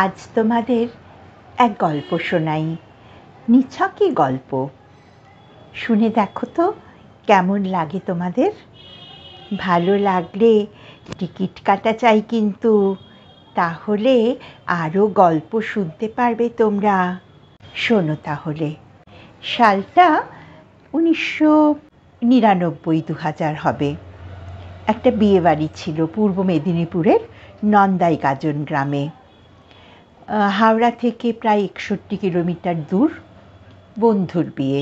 আজ তোমাদের এক গল্প শোনাই, নিছকই গল্প। শুনে দেখো তো কেমন লাগে তোমাদের। ভালো লাগলে টিকিট কাটা চাই কিন্তু, তাহলে আরও গল্প শুনতে পারবে তোমরা। শোনো তাহলে। সালটা 1999, 2000 হবে। একটা বিয়েবাড়ি ছিল পূর্ব মেদিনীপুরের নন্দাইগাজন গ্রামে। হাওড়া থেকে প্রায় 61 কিলোমিটার দূর। বন্ধুর বিয়ে,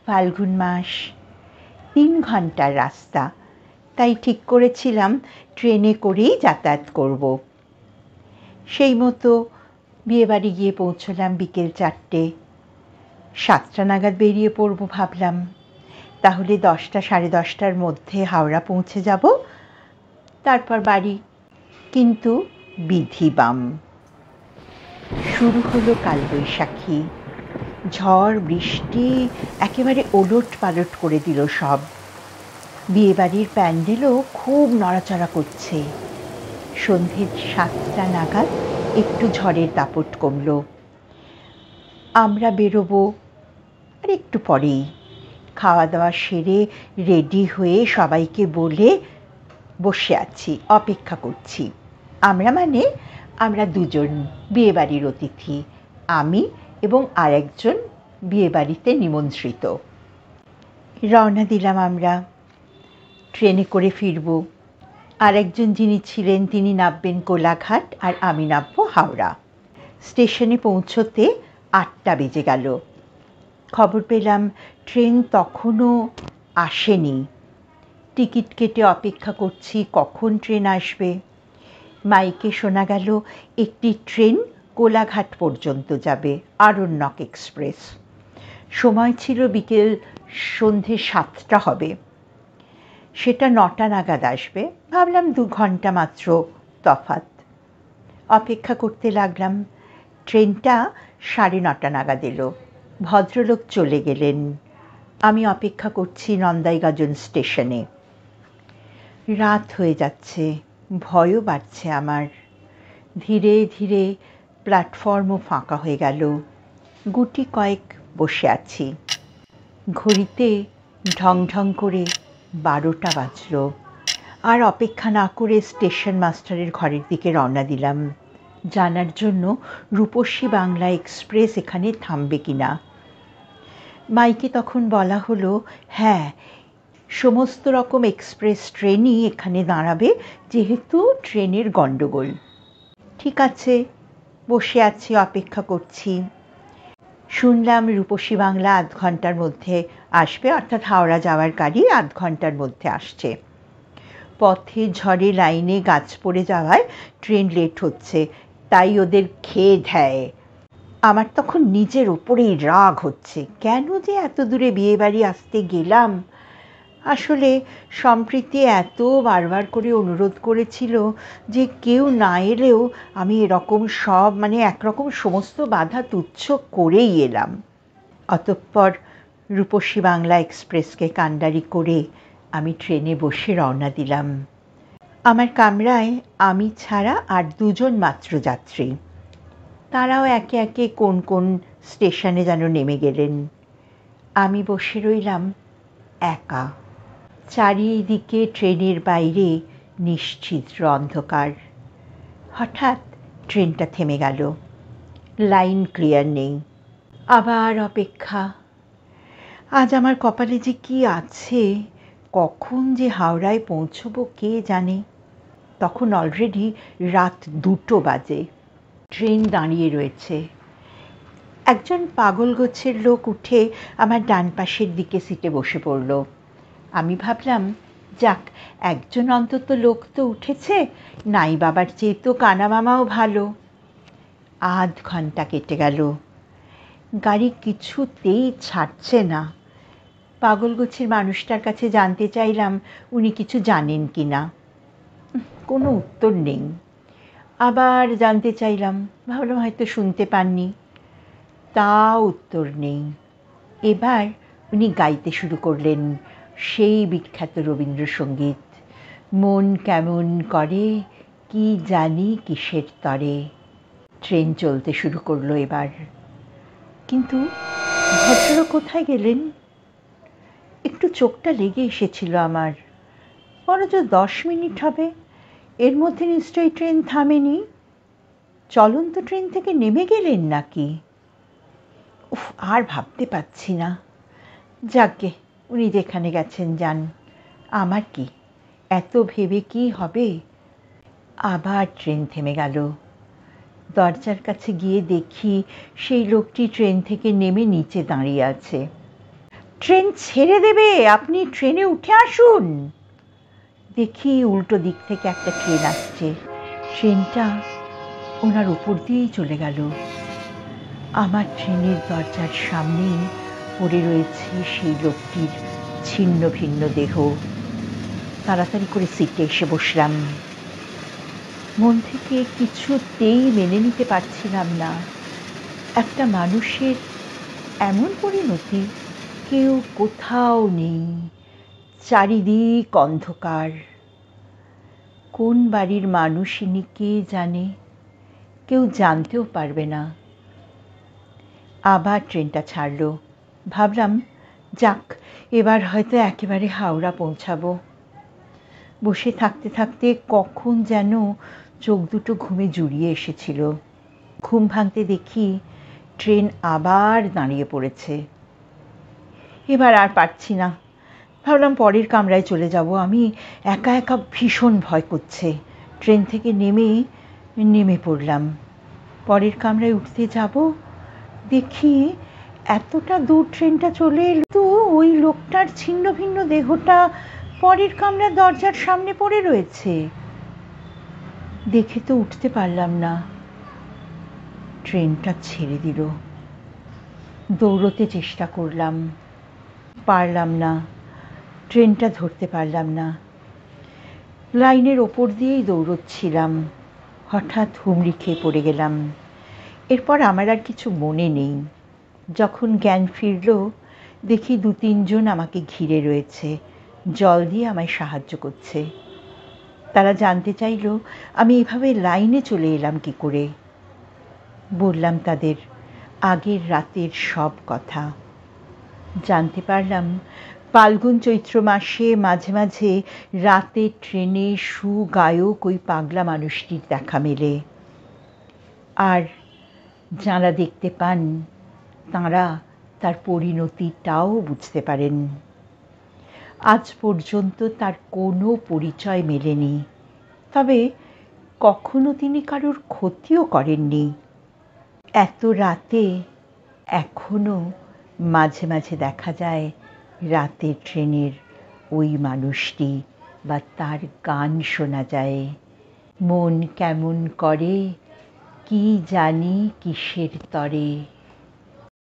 ফাল্গুন মাস, 3 ঘন্টার রাস্তা। তাই ঠিক করেছিলাম ট্রেনে করেই যাতায়াত করব। সেই মতো বিয়েবাড়ি গিয়ে পৌঁছলাম বিকেল 4টে। 7টা নাগাদ বেরিয়ে পড়ব ভাবলাম, তাহলে 10টা, 10:30টার মধ্যে হাওড়া পৌঁছে যাব, তারপর বাড়ি। কিন্তু বিধিবাম, শুরু হলো কালবৈশাখী। ঝড় বৃষ্টি একেবারে ওলট পালট করে দিল সব। বিয়েবাড়ির প্যান্ডেলও খুব নড়াচড়া করছে। সন্ধ্যে 7টা নাগাদ একটু ঝড়ের দাপট কমল। আমরা বেরোবো আর একটু পরেই। খাওয়া দাওয়া সেরে রেডি হয়ে সবাইকে বলে বসে আছি, অপেক্ষা করছি। আমরা দুজন বিয়েবাড়ির অতিথি, আমি এবং আরেকজন বিয়েবাড়িতে নিমন্ত্রিত। রওনা দিলাম আমরা। ট্রেনে করে ফিরব। আরেকজন যিনি ছিলেন তিনি নামবেন কোলাঘাট আর আমি নামব হাওড়া। স্টেশনে পৌঁছতে 8টা বেজে গেল। খবর পেলাম ট্রেন তখনও আসেনি। টিকিট কেটে অপেক্ষা করছি কখন ট্রেন আসবে। মাইকে শোনা গেল একটি ট্রেন কোলাঘাট পর্যন্ত যাবে, আরণ্যক এক্সপ্রেস। সময় ছিল বিকেল সন্ধ্যে 7টা হবে। সেটা 9টা নাগাদ আসবে। ভাবলাম 2 ঘন্টা মাত্র তফাৎ। অপেক্ষা করতে লাগলাম। ট্রেনটা 9:30 নাগাদ এলো। ভদ্রলোক চলে গেলেন। আমি অপেক্ষা করছি নন্দাইগাজন স্টেশনে। রাত হয়ে যাচ্ছে, ভয়ও বাড়ছে আমার। ধীরে ধীরে প্ল্যাটফর্মও ফাঁকা হয়ে গেল। গুটি কয়েক বসে আছি। ঘড়িতে ঢং ঢং করে 12টা বাজল। আর অপেক্ষা না করে স্টেশন মাস্টারের ঘরের দিকে রওনা দিলাম, জানার জন্য রূপসী বাংলা এক্সপ্রেস এখানে থামবে কিনা। মাইকে তখন বলা হলো, হ্যাঁ, সমস্ত রকম এক্সপ্রেস ট্রেনই এখানে দাঁড়াবে, যেহেতু ট্রেনের গণ্ডগোল। ঠিক আছে, বসে আছি, অপেক্ষা করছি। শুনলাম রূপসী বাংলা 8 ঘন্টার মধ্যে আসবে, অর্থাৎ হাওড়া যাওয়ার গাড়ি 8 ঘন্টার মধ্যে আসছে। পথে ঝড়ে লাইনে গাছ পড়ে যাওয়ায় ট্রেন লেট হচ্ছে, তাই ওদের খেয়ে দেয়। আমার তখন নিজের ওপরেই রাগ হচ্ছে, কেন যে এত দূরে বিয়েবাড়ি আসতে গেলাম। আসলে সম্প্রীতি এত বারবার করে অনুরোধ করেছিল যে কেউ না এলেও আমি এরকম সব একরকম সমস্ত বাধা তুচ্ছ করেই এলাম। অতঃপর রূপসী বাংলা এক্সপ্রেসকে কাণ্ডারি করে আমি ট্রেনে বসে রওনা দিলাম। আমার কামরায় আমি ছাড়া আর 2 জন মাত্র যাত্রী। তারাও একে একে কোন কোন স্টেশনে যেন নেমে গেলেন। আমি বসে রইলাম একা। চারিদিকে ট্রেনের বাইরে নিশ্ছিদ্র অন্ধকার। হঠাৎ ট্রেনটা থেমে গেল। লাইন ক্লিয়ার নেই। আবার অপেক্ষা। আজ আমার কপালে যে কি আছে, কখন যে হাওড়ায় পৌঁছবো কে জানে। তখন অলরেডি রাত 2টো বাজে। ট্রেন দাঁড়িয়ে রয়েছে। একজন পাগল গোছের লোক উঠে আমার ডান পাশের দিকে সিটে বসে পড়ল। আমি ভাবলাম, যাক, একজন অন্তত লোক তো উঠেছে, নাই বাবার চেয়ে তো কানা মামাও ভালো। 8 ঘন্টা কেটে গেল। গাড়ি কিছুতেই ছাড়ছে না। পাগল গোছের মানুষটার কাছে জানতে চাইলাম উনি কিছু জানেন কি না। কোনো উত্তর নেই। আবার জানতে চাইলাম, ভাবলাম হয়তো শুনতে পাননি, তাও উত্তর নেই। এবার উনি গাইতে শুরু করলেন সেই বিখ্যাত রবীন্দ্রসঙ্গীত, মন কেমন করে কি জানি কিসের তরে। ট্রেন চলতে শুরু করলো এবার। কিন্তু ভদ্রলোক কোথায় গেলেন? একটু চোখটা লেগে এসেছিল আমার। বরঞ্চ 10 মিনিট হবে, এর মধ্যে নিশ্চয়ই ট্রেন থামেনি। চলন্ত ট্রেন থেকে নেমে গেলেন নাকি? উফ, আর ভাবতে পারছি না। যাকগে, উনি যেখানে গেছেন যান, আমার কি, এত ভেবে কি হবে। আবার ট্রেন থেমে গেল। দরজার কাছে গিয়ে দেখি সেই লোকটি ট্রেন থেকে নেমে নিচে দাঁড়িয়ে আছে। ট্রেন ছেড়ে দেবে, আপনি ট্রেনে উঠে আসুন। দেখি উল্টো দিক থেকে একটা ট্রেন আসছে। ট্রেনটা ওনার উপর দিয়েই চলে গেল। আমার ট্রেনের দরজার সামনেই পড়ে রয়েছে সেই লোকটির ছিন্ন ভিন্ন দেহ। তাড়াতাড়ি করে সিটে এসে বসলাম। মন থেকে কিছুতেই মেনে নিতে পারছিলাম না একটা মানুষের এমন পরিণতি। কেউ কোথাও নেই, চারিদিক অন্ধকার। কোন বাড়ির মানুষ ইনি কে জানে, কেউ জানতেও পারবে না। আবার ট্রেনটা ছাড়ল। ভাবলাম, যাক, এবার হয়তো একেবারে হাওড়া পৌঁছাবো। বসে থাকতে থাকতে কখন যেন চোখ দুটো ঘুমে জুড়িয়ে এসেছিল। ঘুম ভাঙতে দেখি ট্রেন আবার দাঁড়িয়ে পড়েছে। এবার আর পারছি না। ভাবলাম পরের কামরায় চলে যাব। আমি একা একা ভীষণ ভয় করছে। ট্রেন থেকে নেমে পড়লাম। পরের কামরায় উঠতে যাব, দেখি এতটা দূর ট্রেনটা চলে এলো তো ওই লোকটার ছিন্ন ভিন্ন দেহটা পরের কামরার দরজার সামনে পড়ে রয়েছে। দেখে তো উঠতে পারলাম না। ট্রেনটা ছেড়ে দিল। দৌড়তে চেষ্টা করলাম, পারলাম না। ট্রেনটা ধরতে পারলাম না। লাইনের ওপর দিয়েই দৌড়চ্ছিলাম। হঠাৎ হুমড়ি খেয়ে পড়ে গেলাম। এরপর আমার আর কিছু মনে নেই। যখন জ্ঞান ফিরল, দেখি 2-3 জন আমাকে ঘিরে রয়েছে, জল দিয়ে আমায় সাহায্য করছে। তারা জানতে চাইল আমি এভাবে লাইনে চলে এলাম কি করে। বললাম তাদের আগের রাতের সব কথা। জানতে পারলাম ফাল্গুন চৈত্র মাসে মাঝে মাঝে রাতের ট্রেনে সুগায়ক ওই পাগলা মানুষটির দেখা মেলে। আর যাঁরা দেখতে পান তাঁরা তার পরিণতিটাও বুঝতে পারেন। আজ পর্যন্ত তার কোনো পরিচয় মেলেনি, তবে কখনো তিনি কারোর ক্ষতিও করেননি। এত রাতে এখনো মাঝে মাঝে দেখা যায় রাতের ট্রেনের ওই মানুষটি, বা তার গান শোনা যায়। মন কেমন করে কি জানি কিসের তরে।